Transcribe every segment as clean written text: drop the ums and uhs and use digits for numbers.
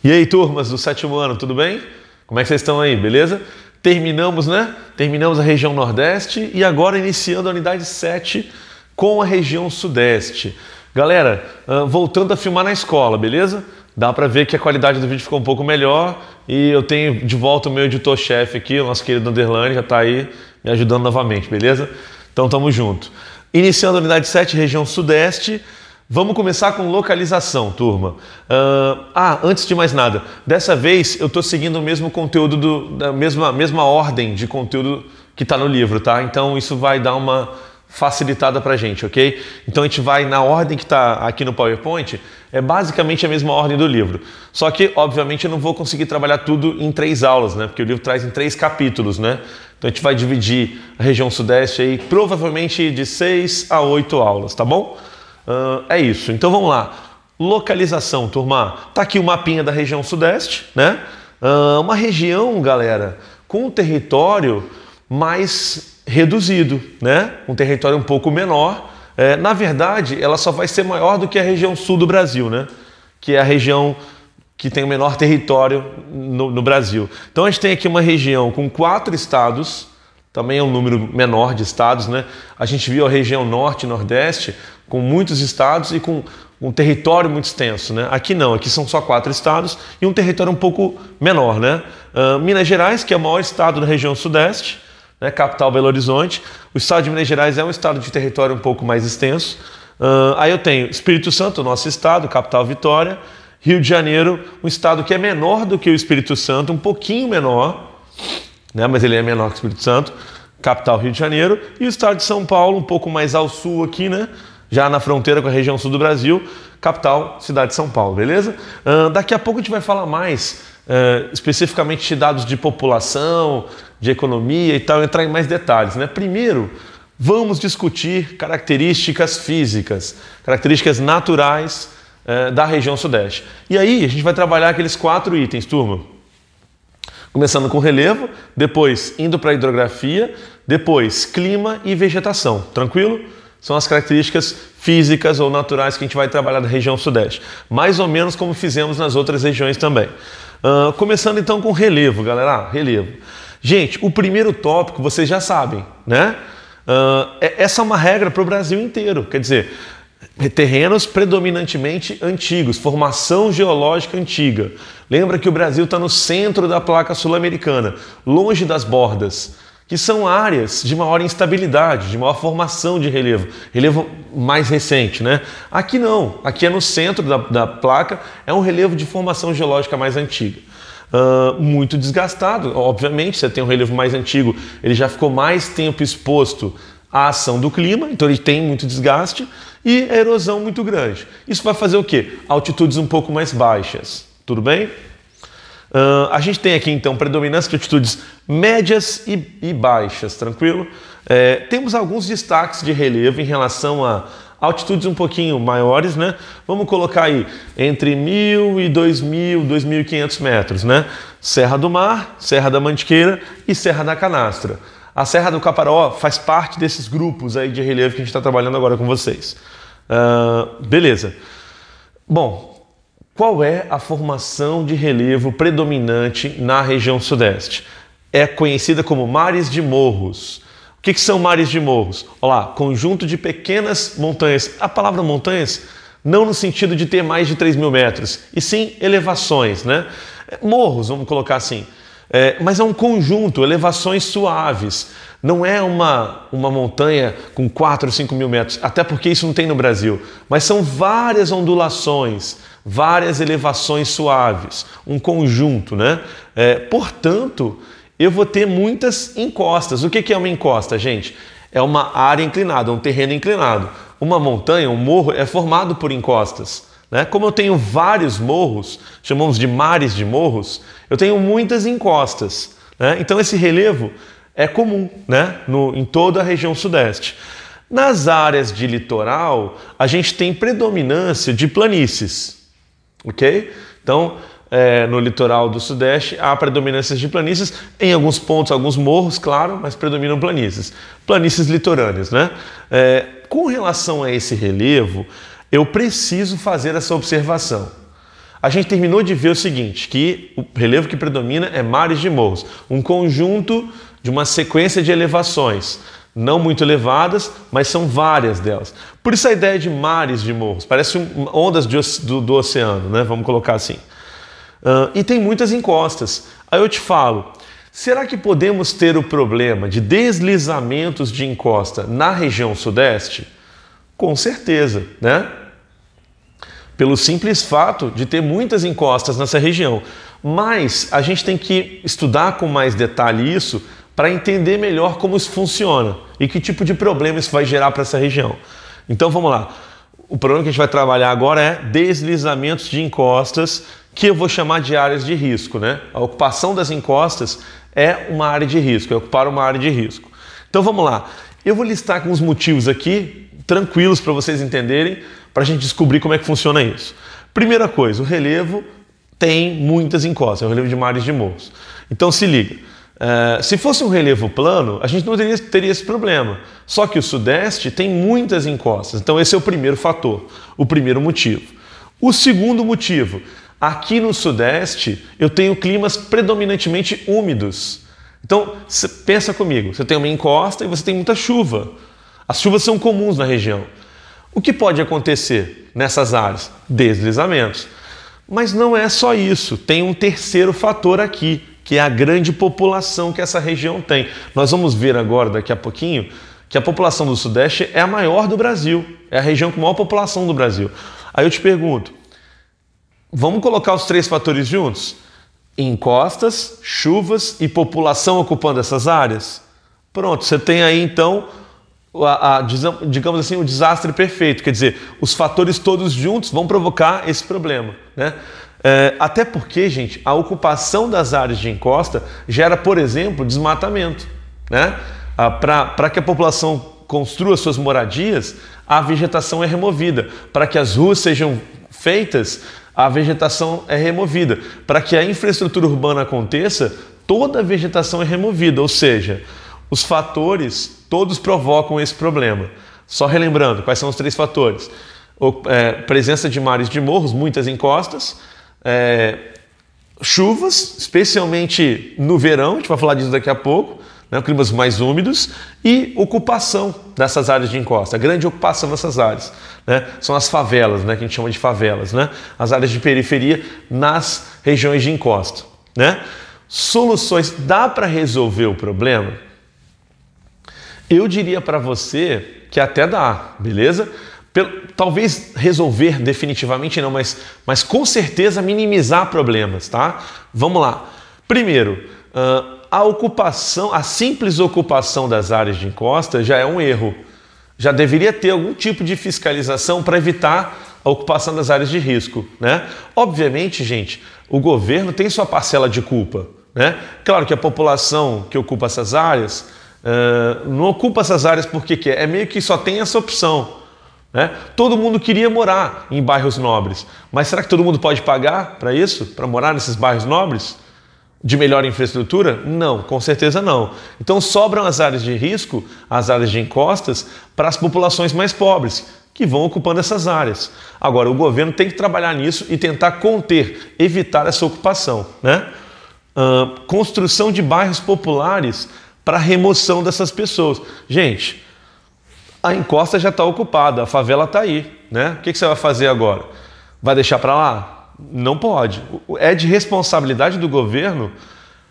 E aí, turmas do sétimo ano, tudo bem? Como é que vocês estão aí, beleza? Terminamos, né? Terminamos a região Nordeste e agora iniciando a unidade 7 com a região Sudeste. Galera, voltando a filmar na escola, beleza? Dá pra ver que a qualidade do vídeo ficou um pouco melhor e eu tenho de volta o meu editor-chefe aqui, o nosso querido Underline, já tá aí me ajudando novamente, beleza? Então tamo junto. Iniciando a unidade 7, região Sudeste. Vamos começar com localização, turma. Antes de mais nada, dessa vez eu estou seguindo o mesmo conteúdo, da mesma ordem de conteúdo que está no livro, tá? Então isso vai dar uma facilitada para a gente, ok? Então a gente vai na ordem que está aqui no PowerPoint, é basicamente a mesma ordem do livro. Só que, obviamente, eu não vou conseguir trabalhar tudo em 3 aulas, né? Porque o livro traz em 3 capítulos, né? Então a gente vai dividir a região Sudeste aí, provavelmente de 6 a 8 aulas, tá bom? É isso, então vamos lá. Localização, turma. Tá aqui o mapinha da região Sudeste, né? Uma região, galera, com um território mais reduzido, né? Um território um pouco menor. Na verdade, ela só vai ser maior do que a região sul do Brasil, né? Que é a região que tem o menor território no Brasil. Então a gente tem aqui uma região com 4 estados, também é um número menor de estados, né? A gente viu a região Norte e Nordeste com muitos estados e com um território muito extenso, né? Aqui não, aqui são só 4 estados e um território um pouco menor, né? Minas Gerais, que é o maior estado da região Sudeste, né? Capital Belo Horizonte. O estado de Minas Gerais é um estado de território um pouco mais extenso. Aí eu tenho Espírito Santo, nosso estado, capital Vitória. Rio de Janeiro, um estado que é menor do que o Espírito Santo, um pouquinho menor, né? Mas ele é menor que o Espírito Santo, capital Rio de Janeiro. E o estado de São Paulo, um pouco mais ao sul aqui, né? Já na fronteira com a região sul do Brasil, capital, cidade de São Paulo, beleza? Daqui a pouco a gente vai falar mais especificamente de dados de população, de economia e tal, entrar em mais detalhes, né? Primeiro, vamos discutir características físicas, características naturais da região Sudeste. E aí a gente vai trabalhar aqueles 4 itens, turma. Começando com relevo, depois indo para a hidrografia, depois clima e vegetação, tranquilo? São as características físicas ou naturais que a gente vai trabalhar da região Sudeste. Mais ou menos como fizemos nas outras regiões também. Começando então com relevo, galera. Relevo. Gente, o primeiro tópico vocês já sabem, né? Essa é uma regra para o Brasil inteiro. Quer dizer, terrenos predominantemente antigos, formação geológica antiga. Lembra que o Brasil está no centro da placa sul-americana, longe das bordas, que são áreas de maior instabilidade, de maior formação de relevo, relevo mais recente, né? Aqui não, aqui é no centro da placa, é um relevo de formação geológica mais antiga. Muito desgastado, obviamente, você tem um relevo mais antigo, ele já ficou mais tempo exposto à ação do clima, então ele tem muito desgaste e a erosão muito grande. Isso vai fazer o quê? Altitudes um pouco mais baixas, tudo bem? A gente tem aqui então predominância de altitudes médias e baixas, tranquilo? Temos alguns destaques de relevo em relação a altitudes um pouquinho maiores, né? Vamos colocar aí entre 1.000 e 2.000, 2.500 metros, né? Serra do Mar, Serra da Mantiqueira e Serra da Canastra. A Serra do Caparaó faz parte desses grupos aí de relevo que a gente está trabalhando agora com vocês. Beleza. Bom, qual é a formação de relevo predominante na região Sudeste? É conhecida como mares de morros. O que são mares de morros? Olha lá, conjunto de pequenas montanhas. A palavra montanhas não no sentido de ter mais de 3.000 metros, e sim elevações, né? Morros, vamos colocar assim. Mas é um conjunto, elevações suaves. Não é uma montanha com 4 ou 5.000 metros, até porque isso não tem no Brasil. Mas são várias ondulações, várias elevações suaves, um conjunto, né? Portanto, eu vou ter muitas encostas. O que é uma encosta, gente? É uma área inclinada, um terreno inclinado. Uma montanha, um morro, é formado por encostas, né? Como eu tenho vários morros, chamamos de mares de morros, eu tenho muitas encostas, né? Então esse relevo é comum, né? Em toda a região Sudeste. Nas áreas de litoral, a gente tem predominância de planícies, ok? Então, no litoral do Sudeste há predominância de planícies, em alguns pontos, alguns morros, claro, mas predominam planícies. Planícies litorâneas, né? Com relação a esse relevo, eu preciso fazer essa observação. A gente terminou de ver o seguinte, que o relevo que predomina é mares de morros, um conjunto de uma sequência de elevações, não muito elevadas, mas são várias delas. Por isso a ideia de mares de morros, parece ondas do oceano, né? Vamos colocar assim. E tem muitas encostas. Aí eu te falo, será que podemos ter o problema de deslizamentos de encosta na região sudeste? Com certeza, né? Pelo simples fato de ter muitas encostas nessa região. Mas a gente tem que estudar com mais detalhe isso para entender melhor como isso funciona e que tipo de problema isso vai gerar para essa região. Então vamos lá. O problema que a gente vai trabalhar agora é deslizamentos de encostas, que eu vou chamar de áreas de risco, né? A ocupação das encostas é uma área de risco, é ocupar uma área de risco. Então vamos lá. Eu vou listar alguns motivos aqui, tranquilos para vocês entenderem, para a gente descobrir como é que funciona isso. Primeira coisa, o relevo tem muitas encostas, é o relevo de mares de morros. Então se liga, se fosse um relevo plano, a gente não teria esse problema. Só que o sudeste tem muitas encostas, então esse é o primeiro fator, o primeiro motivo. O segundo motivo, aqui no sudeste eu tenho climas predominantemente úmidos. Então pensa comigo, você tem uma encosta e você tem muita chuva. As chuvas são comuns na região. O que pode acontecer nessas áreas? Deslizamentos. Mas não é só isso, tem um terceiro fator aqui, que é a grande população que essa região tem. Nós vamos ver agora, daqui a pouquinho, que a população do Sudeste é a maior do Brasil, é a região com maior população do Brasil. Aí eu te pergunto, vamos colocar os três fatores juntos? Encostas, chuvas e população ocupando essas áreas? Pronto, você tem aí então digamos assim, o desastre perfeito, quer dizer, os fatores todos juntos vão provocar esse problema, né? Até porque, gente, a ocupação das áreas de encosta gera, por exemplo, desmatamento, né? Para que a população construa suas moradias, a vegetação é removida. Para que as ruas sejam feitas, a vegetação é removida. Para que a infraestrutura urbana aconteça, toda a vegetação é removida, ou seja, os fatores todos provocam esse problema. Só relembrando, quais são os três fatores? Presença de mares de morros, muitas encostas, chuvas, especialmente no verão, a gente vai falar disso daqui a pouco, né, climas mais úmidos, e ocupação dessas áreas de encosta, a grande ocupação dessas áreas, né, são as favelas, né, que a gente chama de favelas, né, as áreas de periferia nas regiões de encosta, né. Soluções, dá para resolver o problema? Eu diria para você que até dá, beleza? Talvez resolver definitivamente não, mas com certeza minimizar problemas, tá? Vamos lá. Primeiro, a ocupação, a simples ocupação das áreas de encosta já é um erro. Já deveria ter algum tipo de fiscalização para evitar a ocupação das áreas de risco, né? Obviamente, gente, o governo tem sua parcela de culpa, né? Claro que a população que ocupa essas áreas não ocupa essas áreas porque quer, é meio que só tem essa opção, né? Todo mundo queria morar em bairros nobres, mas será que todo mundo pode pagar para isso? Para morar nesses bairros nobres? De melhor infraestrutura? Não, com certeza não. Então sobram as áreas de risco, as áreas de encostas, para as populações mais pobres, que vão ocupando essas áreas. Agora, o governo tem que trabalhar nisso e tentar conter, evitar essa ocupação, né? Construção de bairros populares para a remoção dessas pessoas. Gente, a encosta já está ocupada, a favela está aí, né? O que você vai fazer agora? Vai deixar para lá? Não pode. É de responsabilidade do governo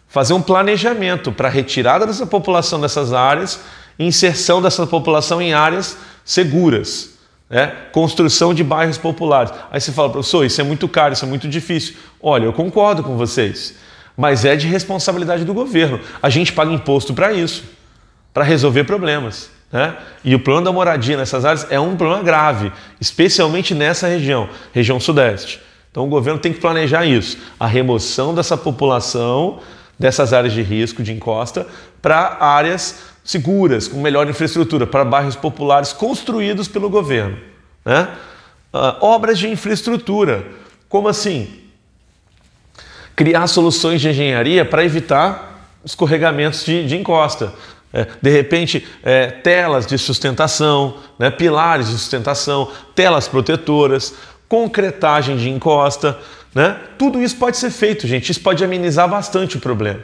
fazer um planejamento para a retirada dessa população dessas áreas e inserção dessa população em áreas seguras, né? Construção de bairros populares. Aí você fala, professor, isso é muito caro, isso é muito difícil. Olha, eu concordo com vocês, mas é de responsabilidade do governo. A gente paga imposto para isso, para resolver problemas, né? E o problema da moradia nessas áreas é um problema grave, especialmente nessa região, região sudeste. Então o governo tem que planejar isso, a remoção dessa população, dessas áreas de risco, de encosta, para áreas seguras, com melhor infraestrutura, para bairros populares construídos pelo governo, né? Obras de infraestrutura, como assim? Criar soluções de engenharia para evitar escorregamentos de encosta. De repente, telas de sustentação, né, pilares de sustentação, telas protetoras, concretagem de encosta, né? Tudo isso pode ser feito, gente. Isso pode amenizar bastante o problema.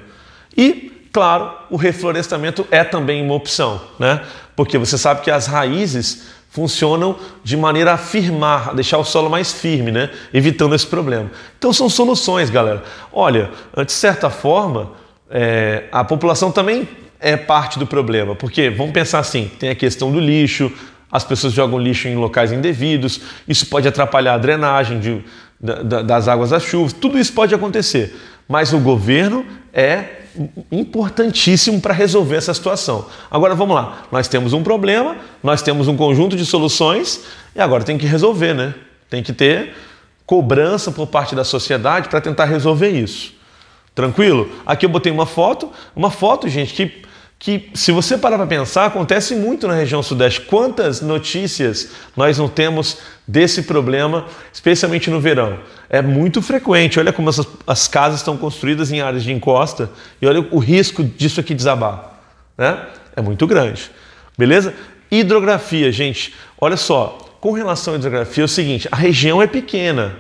E, claro, o reflorestamento é também uma opção, né? Porque você sabe que as raízes funcionam de maneira a firmar, a deixar o solo mais firme, né? Evitando esse problema. Então são soluções, galera. Olha, de certa forma, a população também é parte do problema, porque vamos pensar assim, tem a questão do lixo, as pessoas jogam lixo em locais indevidos, isso pode atrapalhar a drenagem das águas das chuvas, tudo isso pode acontecer, mas o governo é importantíssimo para resolver essa situação. Agora vamos lá, nós temos um problema, nós temos um conjunto de soluções e agora tem que resolver, né? Tem que ter cobrança por parte da sociedade para tentar resolver isso. Tranquilo? Aqui eu botei uma foto, gente, que se você parar para pensar, acontece muito na região sudeste. Quantas notícias nós não temos desse problema, especialmente no verão? É muito frequente. Olha como as casas estão construídas em áreas de encosta e olha o risco disso aqui desabar, né? É muito grande. Beleza? Hidrografia, gente. Olha só, com relação à hidrografia é o seguinte, a região é pequena,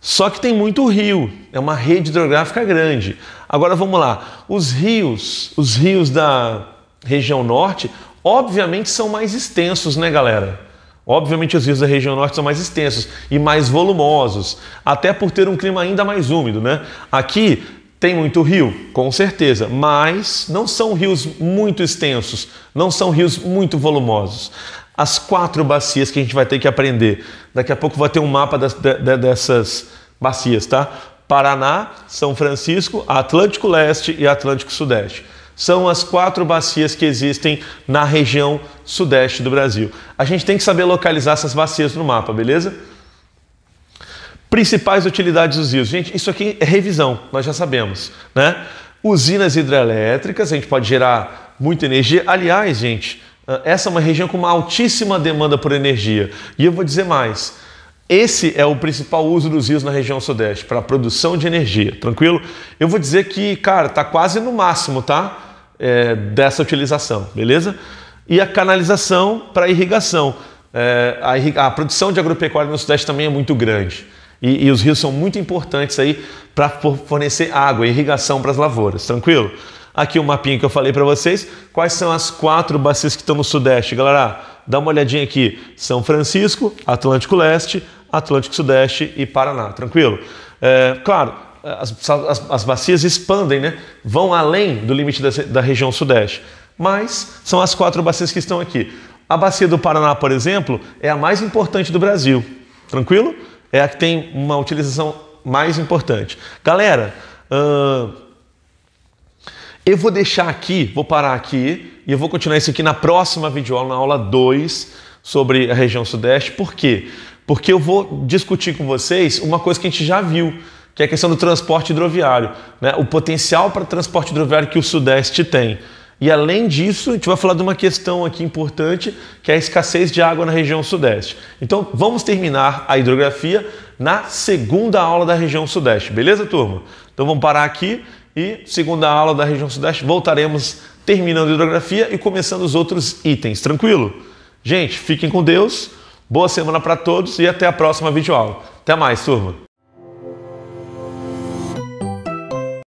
só que tem muito rio, é uma rede hidrográfica grande. Agora vamos lá, os rios da região norte, obviamente são mais extensos, né, galera? Obviamente os rios da região norte são mais extensos e mais volumosos, até por ter um clima ainda mais úmido, né? Aqui tem muito rio, com certeza, mas não são rios muito extensos, não são rios muito volumosos. As 4 bacias que a gente vai ter que aprender. Daqui a pouco vai ter um mapa dessas bacias, tá? Paraná, São Francisco, Atlântico Leste e Atlântico Sudeste. São as 4 bacias que existem na região sudeste do Brasil. A gente tem que saber localizar essas bacias no mapa, beleza? Principais utilidades dos rios. Gente, isso aqui é revisão, nós já sabemos, né? Usinas hidrelétricas, a gente pode gerar muita energia. Aliás, gente, essa é uma região com uma altíssima demanda por energia. E eu vou dizer mais, esse é o principal uso dos rios na região sudeste, para a produção de energia, tranquilo? Eu vou dizer que, cara, tá quase no máximo, tá? Dessa utilização, beleza? E a canalização para irrigação. A produção de agropecuária no sudeste também é muito grande. E os rios são muito importantes aí para fornecer água e irrigação para as lavouras, tranquilo? Aqui o mapinha que eu falei para vocês. Quais são as 4 bacias que estão no sudeste, galera? Dá uma olhadinha aqui. São Francisco, Atlântico Leste, Atlântico Sudeste e Paraná, tranquilo? Claro, as bacias expandem, né? Vão além do limite da região sudeste, mas são as 4 bacias que estão aqui. A bacia do Paraná, por exemplo, é a mais importante do Brasil, tranquilo? É a que tem uma utilização mais importante. Galera, eu vou deixar aqui, vou parar aqui e eu vou continuar isso aqui na próxima videoaula, na aula 2 sobre a região sudeste. Por quê? Porque eu vou discutir com vocês uma coisa que a gente já viu, que é a questão do transporte hidroviário, né? O potencial para transporte hidroviário que o sudeste tem. E além disso, a gente vai falar de uma questão aqui importante, que é a escassez de água na região sudeste. Então, vamos terminar a hidrografia na segunda aula da região sudeste, beleza, turma? Então, vamos parar aqui e segunda aula da região sudeste, voltaremos terminando a hidrografia e começando os outros itens, tranquilo? Gente, fiquem com Deus, boa semana para todos e até a próxima videoaula. Até mais, turma!